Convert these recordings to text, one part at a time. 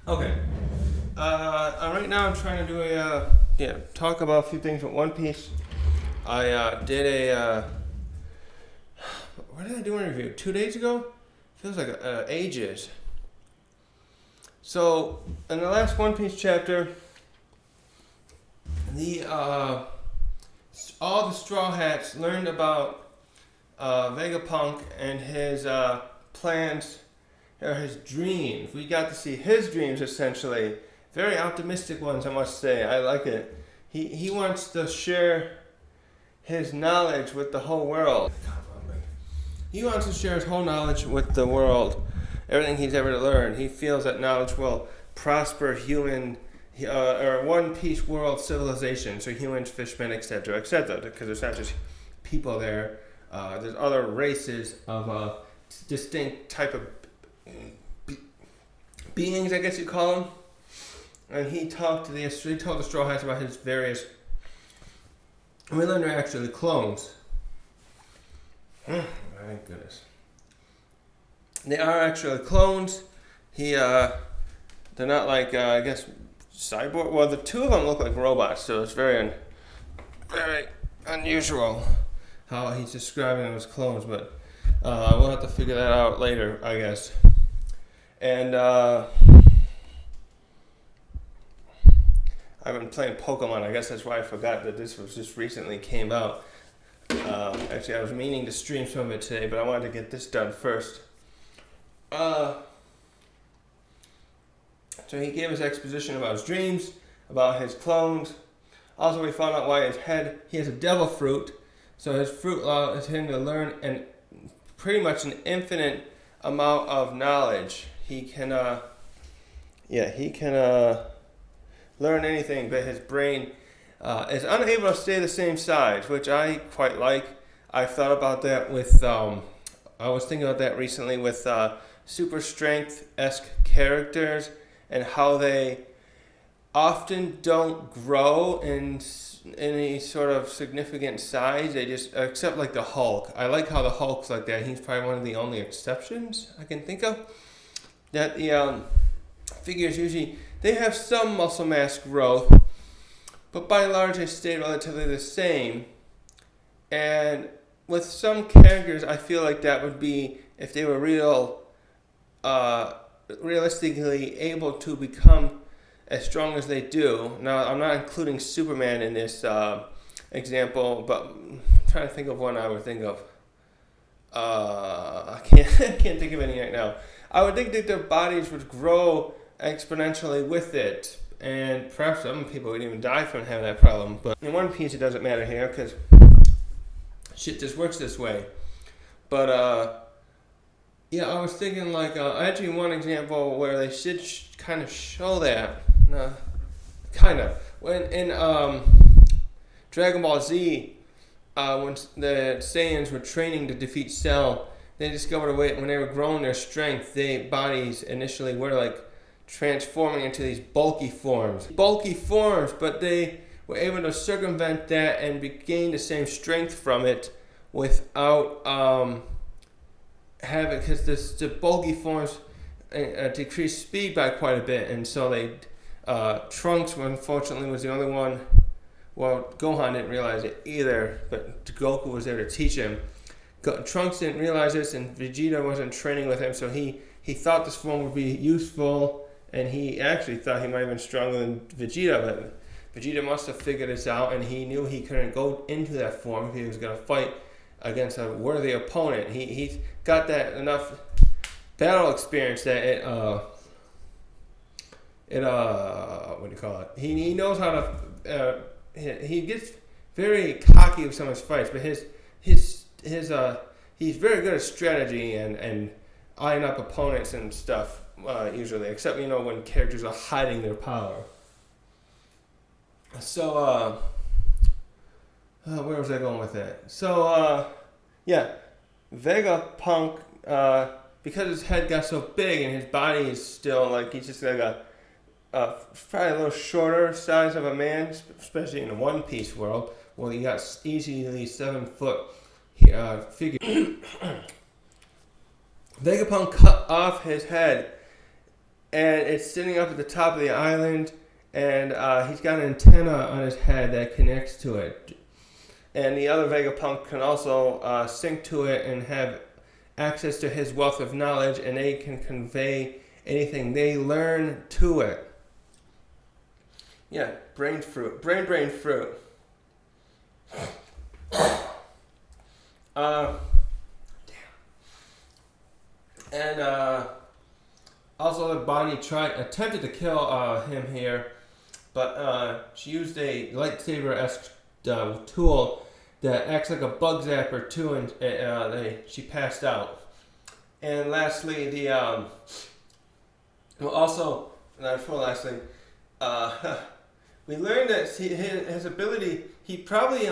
Okay. Right now I'm trying to do talk about a few things with One Piece. I did what did I do a review? 2 days ago? Feels like ages. So, in the last One Piece chapter, the all the Straw Hats learned about Vegapunk and his plans or his dreams. We got to see his dreams essentially. Very optimistic ones, I must say. I like it. He wants to share his knowledge with the whole world. He wants to share his whole knowledge with the world. Everything he's ever learned. He feels that knowledge will prosper human or One Piece world civilization. So humans, fishmen, etc., etc. Because there's not just people there. There's other races of distinct type of beings, I guess you call them. And he told the Straw Hats about his various. We learned they're actually clones. My goodness. They are actually clones. They're not like I guess cyborg. Well, the two of them look like robots, so it's very unusual how he's describing them as clones. But we'll have to figure that out later, I guess. And I've been playing Pokemon. I guess that's why I forgot that this was just recently came out. Actually, I was meaning to stream some of it today, but I wanted to get this done first. So he gave his exposition about his dreams, about his clones. Also, we found out why he has a devil fruit. So his fruit allows him to learn pretty much an infinite amount of knowledge. He can learn anything, but his brain is unable to stay the same size, which I quite like. I thought about that with, I was thinking about that recently with super strength-esque characters and how they often don't grow in any sort of significant size. They just, except like the Hulk. I like how the Hulk's like that. He's probably one of the only exceptions I can think of. That the figures usually, they have some muscle mass growth, but by and large they stay relatively the same. And with some characters, I feel like that would be if they were realistically able to become as strong as they do. Now, I'm not including Superman in this example, but I'm trying to think of one I would think of. I can't think of any right now. I would think that their bodies would grow exponentially with it, and perhaps some people would even die from having that problem. But in One Piece, it doesn't matter here because shit just works this way. But I was thinking like actually one example where they should kind of show that, kind of when in Dragon Ball Z, when the Saiyans were training to defeat Cell. They discovered a way when they were growing their strength, their bodies initially were like transforming into these bulky forms, but they were able to circumvent that and gain the same strength from it without because the bulky forms decreased speed by quite a bit, and so Trunks unfortunately was the only one. Well, Gohan didn't realize it either, but Goku was there to teach him. Trunks didn't realize this, and Vegeta wasn't training with him, so he thought this form would be useful, and he actually thought he might have been stronger than Vegeta, but Vegeta must have figured this out, and he knew he couldn't go into that form if he was going to fight against a worthy opponent. He got that enough battle experience that what do you call it? He knows how to. He gets very cocky with some of his fights, but he's very good at strategy and eyeing up opponents and stuff usually, except when characters are hiding their power. So where was I going with that? So Vegapunk, because his head got so big and his body is still like he's just like probably a little shorter size of a man, especially in the One Piece world. Well, he got easily 7 foot figure. Vegapunk cut off his head and it's sitting up at the top of the island, and he's got an antenna on his head that connects to it. And the other Vegapunk can also sync to it and have access to his wealth of knowledge, and they can convey anything they learn to it. Yeah, brain fruit. Brain fruit. And also the Bonnie attempted to kill him here, but she used a lightsaber-esque tool that acts like a bug zapper too, and she passed out. And lastly, we learned that his ability, he probably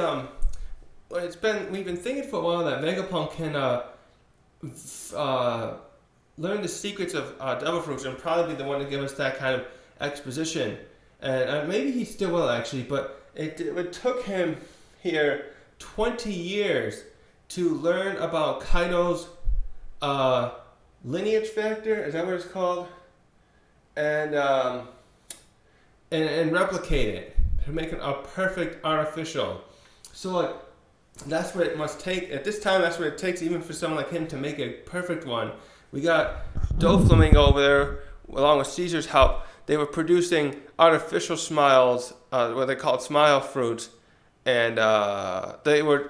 we've been thinking for a while that Vegapunk can learn the secrets of devil fruits and probably be the one to give us that kind of exposition. And maybe he still will actually, but it took him here 20 years to learn about Kaido's lineage factor, is that what it's called? And replicate it to make it a perfect artificial. So like, that's what it must take. At this time, that's what it takes even for someone like him to make a perfect one. We got Doflamingo over there, along with Caesar's help. They were producing artificial smiles, what they called smile fruits, and they were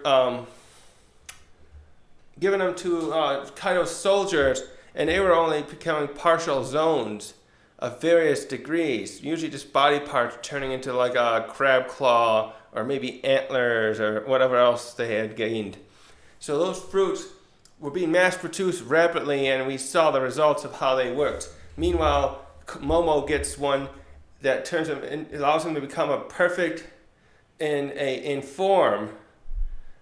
giving them to Kaido's soldiers, and they were only becoming partial zones of various degrees, usually just body parts turning into like a crab claw or maybe antlers or whatever else they had gained. So those fruits were being mass-produced rapidly, and we saw the results of how they worked. Meanwhile, Momo gets one that turns him and allows him to become a perfect in form.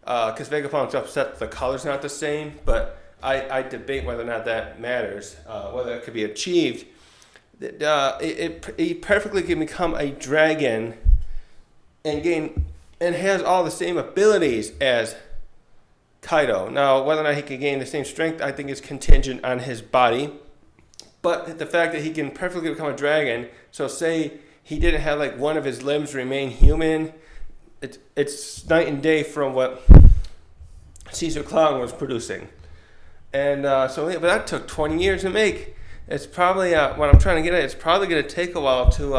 Because Vegapunk's upset the color's not the same, but I debate whether or not that matters, whether it could be achieved. He perfectly can become a dragon and has all the same abilities as Kaido. Now, whether or not he can gain the same strength, I think is contingent on his body. But the fact that he can perfectly become a dragon, so say he didn't have like one of his limbs remain human, it's night and day from what Caesar Clown was producing. And but that took 20 years to make. It's probably, what I'm trying to get at, it's probably going to take a while to,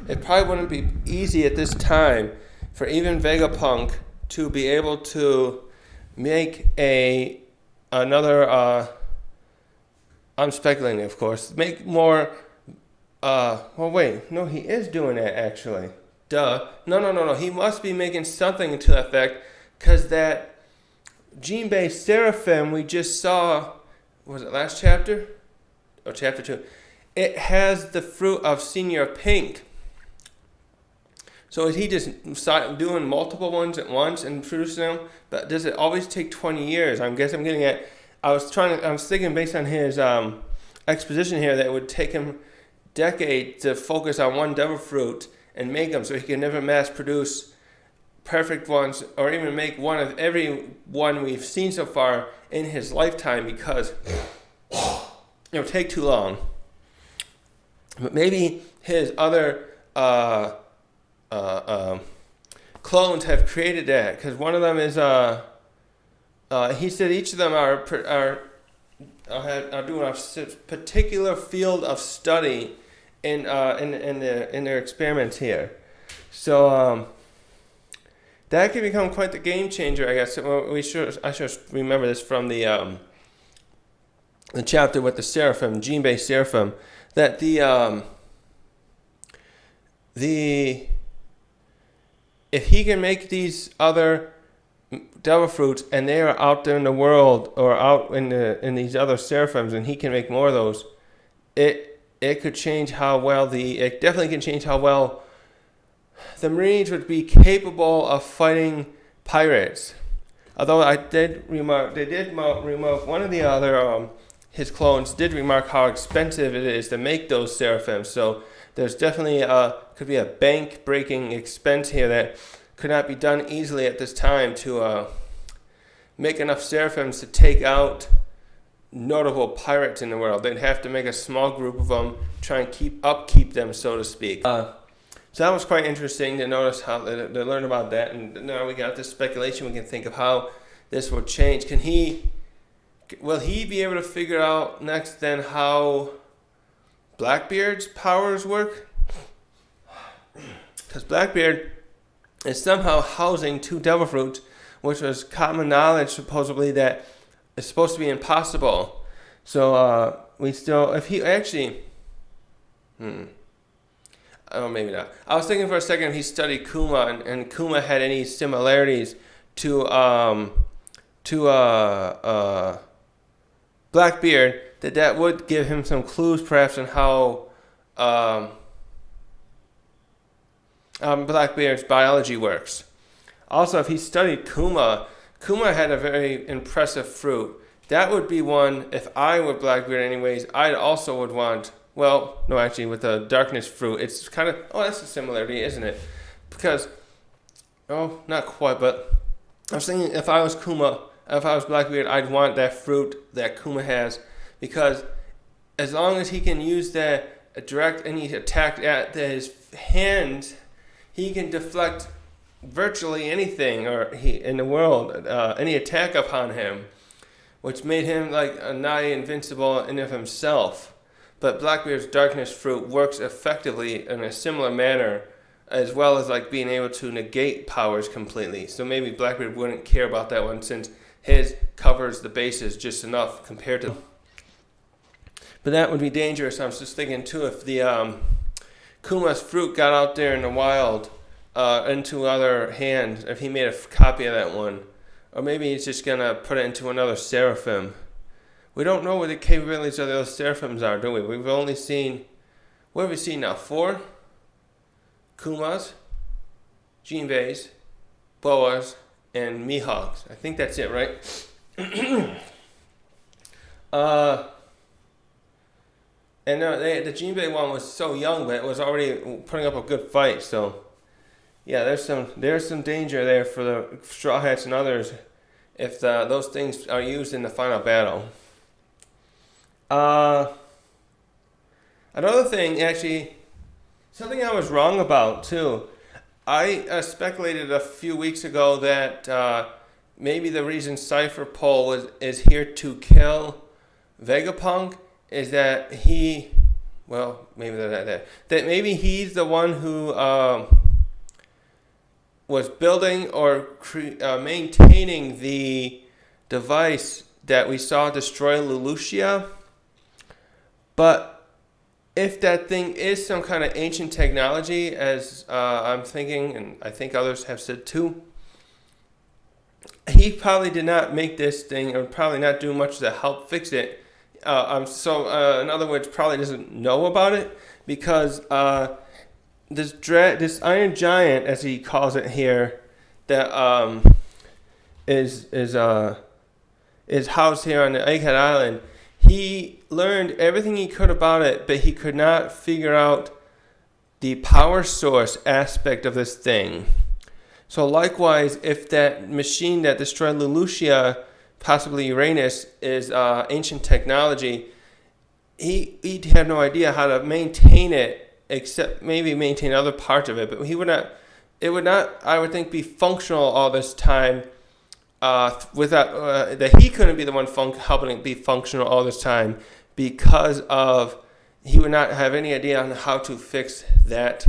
it probably wouldn't be easy at this time for even Vegapunk to be able to make another, I'm speculating of course, make more, he is doing that actually. Duh. No, he must be making something to that effect, because that Jinbei Seraphim we just saw, was it last chapter? Or chapter 2, it has the fruit of Senior Pink. So is he just doing multiple ones at once and producing them? But does it always take 20 years? I guess I'm getting at, I was thinking based on his exposition here that it would take him decades to focus on one devil fruit and make them, so he can never mass produce perfect ones or even make one of every one we've seen so far in his lifetime, because it would take too long. But maybe his other clones have created that, because one of them is he said each of them are doing a particular field of study in their experiments here. So that could become quite the game changer, I guess. I should remember this from the chapter with the Seraphim, Jinbei Seraphim, that if he can make these other devil fruits and they are out there in the world or out in these other seraphims, and he can make more of those, it could change how well it definitely can change how well the Marines would be capable of fighting pirates. Although I did remark, one of the other his clones did remark how expensive it is to make those seraphims. So there's definitely could be a bank-breaking expense here that could not be done easily at this time to make enough seraphims to take out notable pirates in the world. They'd have to make a small group of them, try and upkeep them, so to speak. So that was quite interesting to notice how to learn about that. And now we got this speculation. We can think of how this will change. Will he be able to figure out next then how Blackbeard's powers work? Because Blackbeard is somehow housing 2 devil fruits, which was common knowledge supposedly that it's supposed to be impossible. So if he actually, oh, maybe not. I was thinking for a second if he studied Kuma and Kuma had any similarities to Blackbeard, that would give him some clues perhaps on how Blackbeard's biology works. Also, if he studied Kuma had a very impressive fruit. That would be one, if I were Blackbeard anyways, I also would want, well, no, actually, with the darkness fruit, it's kind of, that's a similarity, isn't it? Because, not quite, but I was thinking if I was Blackbeard, I'd want that fruit that Kuma has, because as long as he can use that direct any attack at his hands, he can deflect virtually anything in the world, any attack upon him, which made him like a nigh invincible in of himself. But Blackbeard's darkness fruit works effectively in a similar manner, as well as like being able to negate powers completely. So maybe Blackbeard wouldn't care about that one since his covers the bases just enough compared to. But that would be dangerous. I was just thinking too, if the Kuma's fruit got out there in the wild into other hands, if he made a copy of that one, or maybe he's just gonna put it into another seraphim. We don't know what the capabilities of those seraphims are, do we? We've only seen, what have we seen now? 4 Kumas, Jinbeis, Boas, and Mihawks. I think that's it, right? And the Jinbei one was so young, but it was already putting up a good fight. So, yeah, there's some danger there for the Straw Hats and others if those things are used in the final battle. Another thing, actually, something I was wrong about too. I speculated a few weeks ago that maybe the reason Cypher Pole is here to kill Vegapunk is that maybe he's the one who was building or maintaining the device that we saw destroy Lelouchia. But if that thing is some kind of ancient technology, as I'm thinking, and I think others have said too, he probably did not make this thing, or probably not do much to help fix it. In other words, probably doesn't know about it, because this Iron Giant, as he calls it here, that is housed here on the Egghead Island. He learned everything he could about it, but he could not figure out the power source aspect of this thing. So likewise, if that machine that destroyed Lelouchia, possibly Uranus, is ancient technology, he'd have no idea how to maintain it, except maybe maintain other parts of it. But it would not, I would think, be functional all this time. That he couldn't be the one helping it be functional all this time, because of he would not have any idea on how to fix that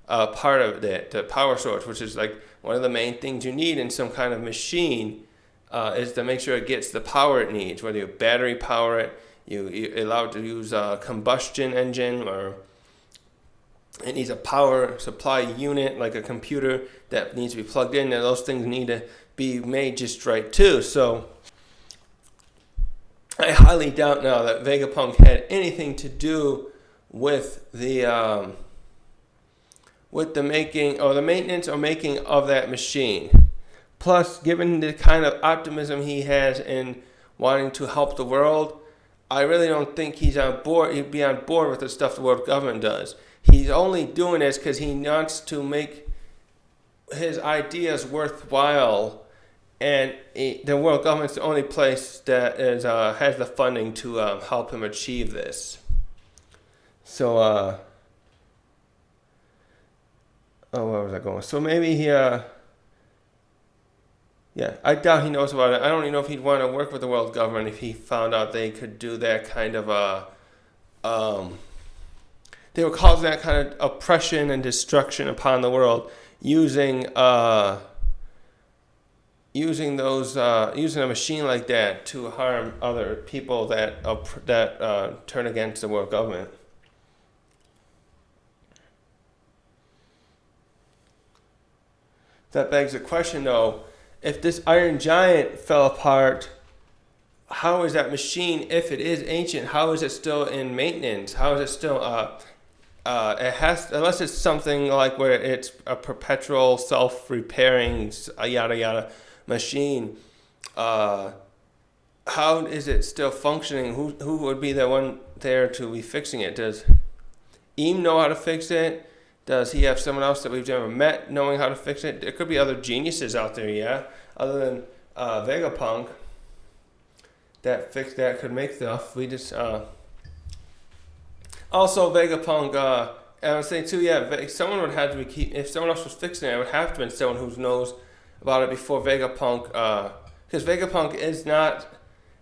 part of it, the power source, which is like one of the main things you need in some kind of machine, is to make sure it gets the power it needs. Whether you battery power it, you allow it to use a combustion engine, or it needs a power supply unit like a computer that needs to be plugged in, and those things need to be made just right too. So I highly doubt now that Vegapunk had anything to do with the making or the maintenance or making of that machine. Plus, given the kind of optimism he has in wanting to help the world, I really don't think he'd be on board with the stuff the world government does. He's only doing this because he wants to make his ideas worthwhile and the world government's the only place that is has the funding to help him achieve this. So, where was I going? So maybe he, yeah, I doubt he knows about it. I don't even know if he'd want to work with the world government if he found out they could do that kind of they would cause that kind of oppression and destruction upon the world using using a machine like that to harm other people that turn against the world government. That begs the question, though, if this iron giant fell apart, how is that machine, if it is ancient, how is it still in maintenance? How is it still it has, unless it's something like where it's a perpetual self-repairing yada yada machine, how is it still functioning? Who would be the one there to be fixing it? Does Eam know how to fix it? Does he have someone else that we've never met knowing how to fix it? There could be other geniuses out there, yeah, other than Vegapunk that could make stuff. We just also Vegapunk. I would say too, yeah, someone would have to be if someone else was fixing it, it would have to be someone who knows about it before Vegapunk, because Vegapunk is not,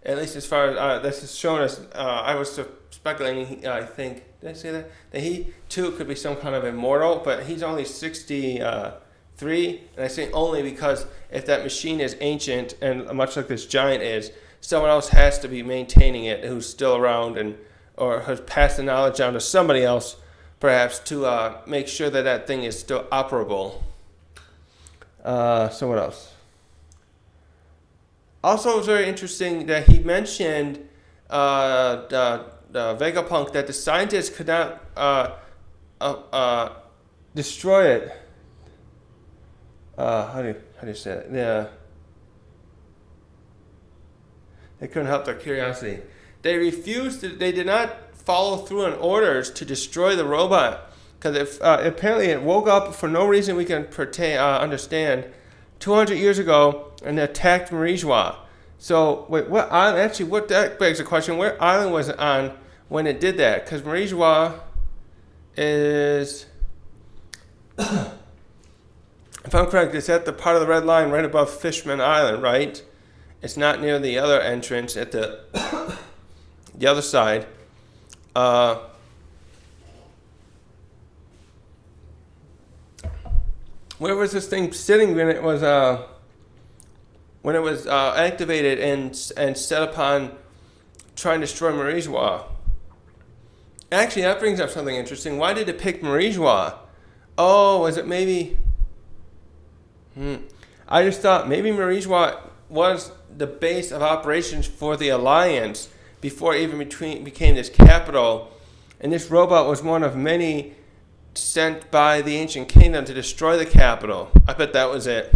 at least as far as this is shown us. I was speculating. I think, did I say that he too could be some kind of immortal, but he's only 63, and I say only because if that machine is ancient and much like this giant is, someone else has to be maintaining it who's still around or has passed the knowledge on to somebody else, perhaps to make sure that thing is still operable. So what else? Also, it was very interesting that he mentioned Vegapunk that the scientists could not destroy it. How do you say it? Yeah. They couldn't help their curiosity. They refused. They did not follow through on orders to destroy the robot because apparently it woke up for no reason we can understand 200 years ago and attacked Marijwa. So wait, what island? Actually, what that begs the question: where island was it on when it did that? Because Marijwa is, if I'm correct, it's at the part of the red line right above Fishman Island, right? It's not near the other entrance at the the other side. Where was this thing sitting when it was activated and set upon trying to destroy Marijwa? Actually, that brings up something interesting. Why did it pick Marijwa? Oh, was it maybe? I just thought maybe Marijwa was the base of operations for the Alliance before it even became this capital, and this robot was one of many sent by the Ancient Kingdom to destroy the capital. I bet that was it.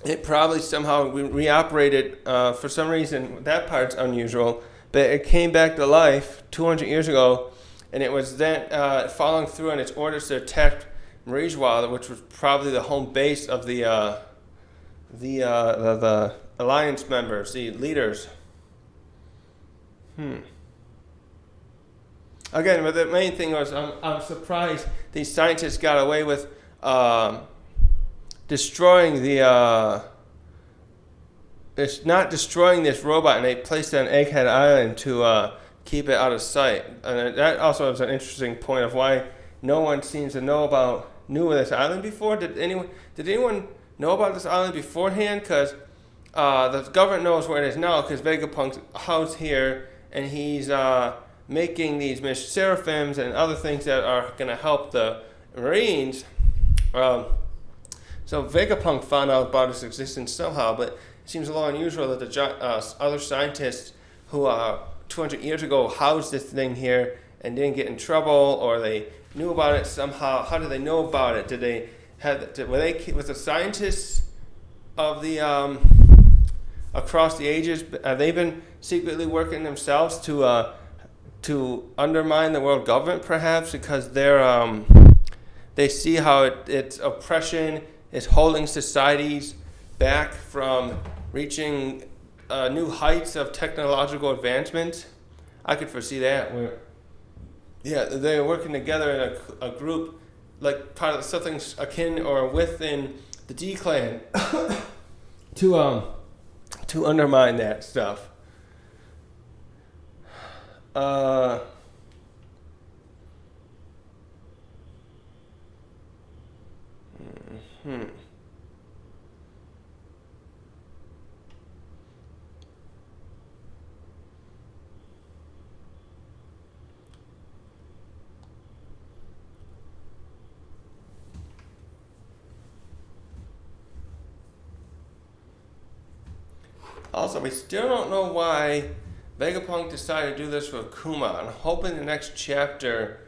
It probably somehow reoperated for some reason. That part's unusual, but it came back to life 200 years ago, and it was then following through on its orders to attack Marijwa, which was probably the home base of the Alliance members, the leaders. Again, but the main thing was I'm surprised these scientists got away with destroying not destroying this robot, and they placed it on Egghead Island to keep it out of sight. And that also was an interesting point of why no one seems to knew of this island before. Did anyone know about this island beforehand? Because the government knows where it is now because Vegapunk's house here, and he's making these seraphims and other things that are going to help the Marines. So Vegapunk found out about its existence somehow, but it seems a little unusual that the other scientists who 200 years ago housed this thing here and didn't get in trouble, or they knew about it somehow. How did they know about it? Was the scientists of the across the ages, have they been secretly working themselves to undermine the world government, perhaps because they see how its oppression is holding societies back from reaching new heights of technological advancement. I could foresee that. They're working together in a group, like part of something akin or within the D clan, to undermine that stuff. Also, we still don't know why Vegapunk decided to do this with Kuma. I'm hoping the next chapter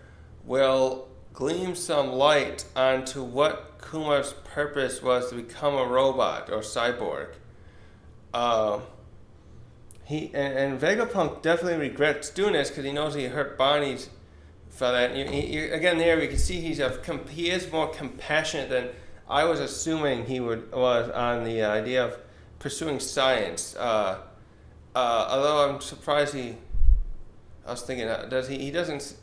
will gleam some light onto what Kuma's purpose was to become a robot or cyborg. And Vegapunk definitely regrets doing this because he knows he hurt Bonnie's for that. Again, there we can see he is more compassionate than I was assuming he was on the idea of pursuing science. Although I'm surprised I was thinking, he doesn't,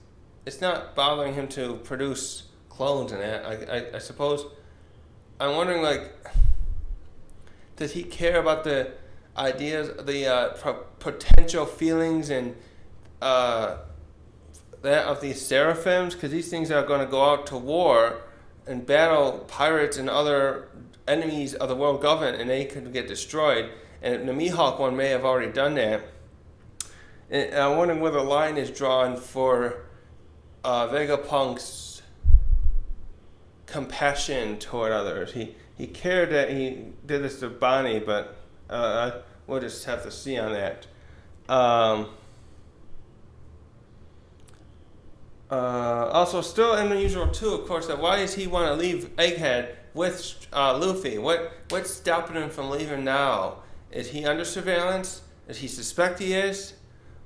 it's not bothering him to produce clones and that. I suppose, I'm wondering, like, does he care about the ideas, the potential feelings and that of these seraphims? Because these things are going to go out to war and battle pirates and other enemies of the world government, and they could get destroyed. And the Mihawk one may have already done that. And I'm wondering where the line is drawn for Vegapunk's compassion toward others. He cared that he did this to Bonnie, but we'll just have to see on that. Also, still unusual too, of course, that why does he want to leave Egghead with Luffy? What's stopping him from leaving now? Is he under surveillance? Does he suspect he is?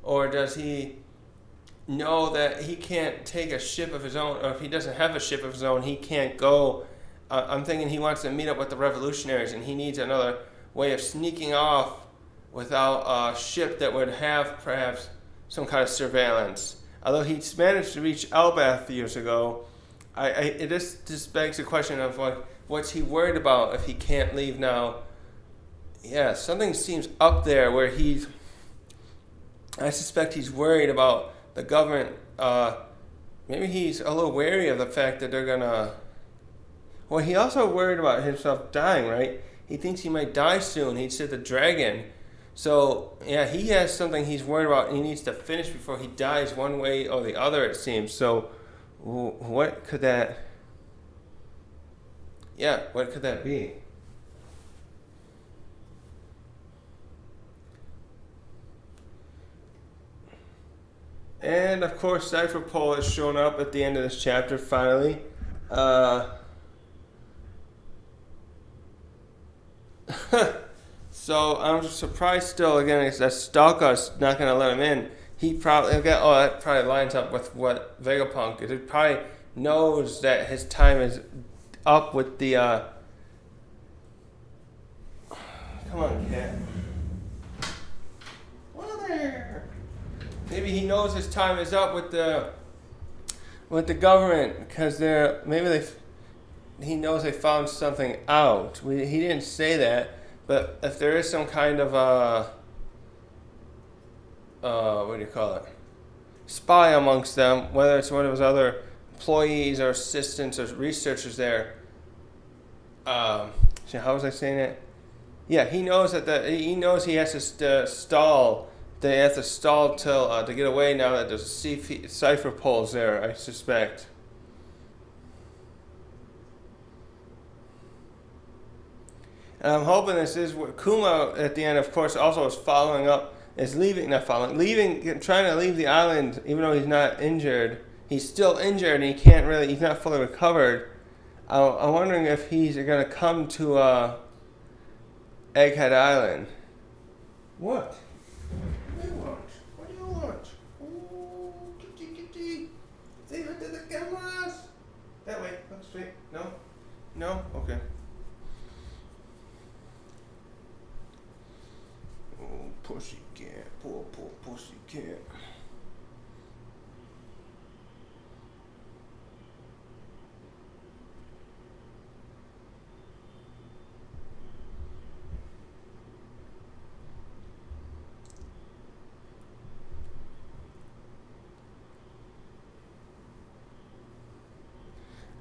Or does he know that he can't take a ship of his own, or if he doesn't have a ship of his own, he can't go? I'm thinking he wants to meet up with the revolutionaries, and he needs another way of sneaking off without a ship that would have perhaps some kind of surveillance. Although he managed to reach Elbath years ago, it just begs the question of what's he worried about if he can't leave now? Yeah, something seems up there where I suspect he's worried about the government. Maybe he's a little wary of the fact that they're gonna. Well, he also worried about himself dying, right? He thinks he might die soon. He said the dragon. So, yeah, he has something he's worried about, and he needs to finish before he dies one way or the other, it seems. So, what could that... Yeah, what could that be? And, of course, Cypher Pole has shown up at the end of this chapter, finally. So I'm surprised still, again, that Stalker's not going to let him in. He probably, that probably lines up with what Vegapunk is. He probably knows that his time is up with the, come on, cat. Well, there. Maybe he knows his time is up with the government, because he knows they found something out. He didn't say that. But if there is some kind of what do you call it? Spy amongst them, whether it's one of his other employees or assistants or researchers there. How was I saying it? Yeah, he knows he knows he has to stall. They have to stall till to get away now that there's cipher poles there, I suspect. And I'm hoping this is what Kuma at the end, of course, also is following up, trying to leave the island, even though he's not injured. He's still injured and he's not fully recovered. I'm wondering if he's going to come to Egghead Island. What? What do you want? What do you want? Oh, kitty. Say hi to the cameras. That way. Look straight. No? No? Okay.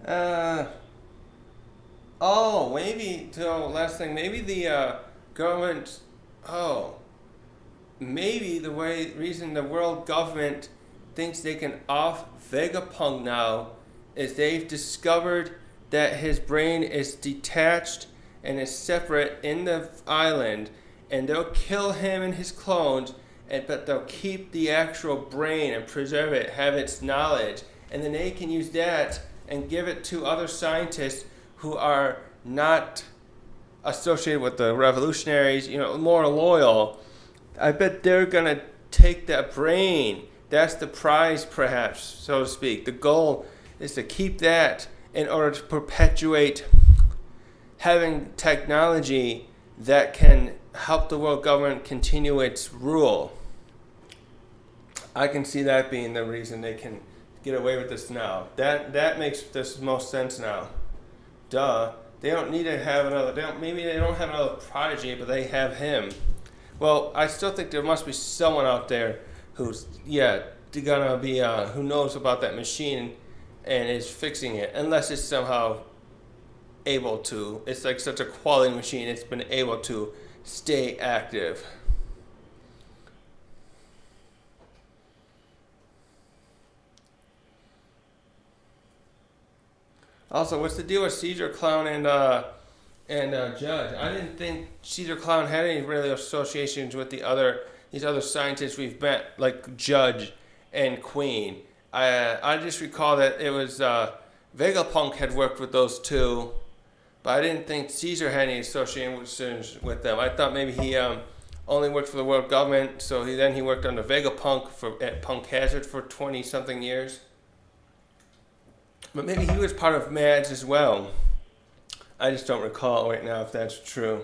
Uh, oh, maybe, so last thing, maybe the government, oh, maybe the reason the world government thinks they can off Vegapunk now is they've discovered that his brain is detached and is separate in the island, and they'll kill him and his clones, but they'll keep the actual brain and preserve it, have its knowledge, and then they can use that and give it to other scientists who are not associated with the revolutionaries, more loyal. I bet they're gonna take that brain. That's the prize, perhaps, so to speak. The goal is to keep that in order to perpetuate having technology that can help the world government continue its rule. I can see that being the reason they can get away with this now. That makes this most sense now. Duh. They don't need to have another. Maybe they don't have another prodigy, but they have him. Well, I still think there must be someone out there who's gonna be who knows about that machine and is fixing it. Unless it's somehow able to. It's like such a quality machine. It's been able to stay active. Also, what's the deal with Caesar Clown and Judge? I didn't think Caesar Clown had any really associations with these other scientists we've met, like Judge and Queen. I just recall that it was Vegapunk had worked with those two, but I didn't think Caesar had any associations with them. I thought maybe he only worked for the world government, so he worked under Vegapunk at Punk Hazard for 20 something years. But maybe he was part of Mads as well. I just don't recall right now if that's true.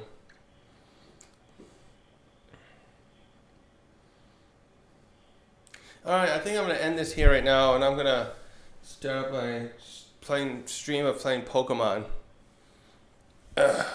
Alright, I think I'm going to end this here right now, and I'm going to start my stream of playing Pokemon. Ugh.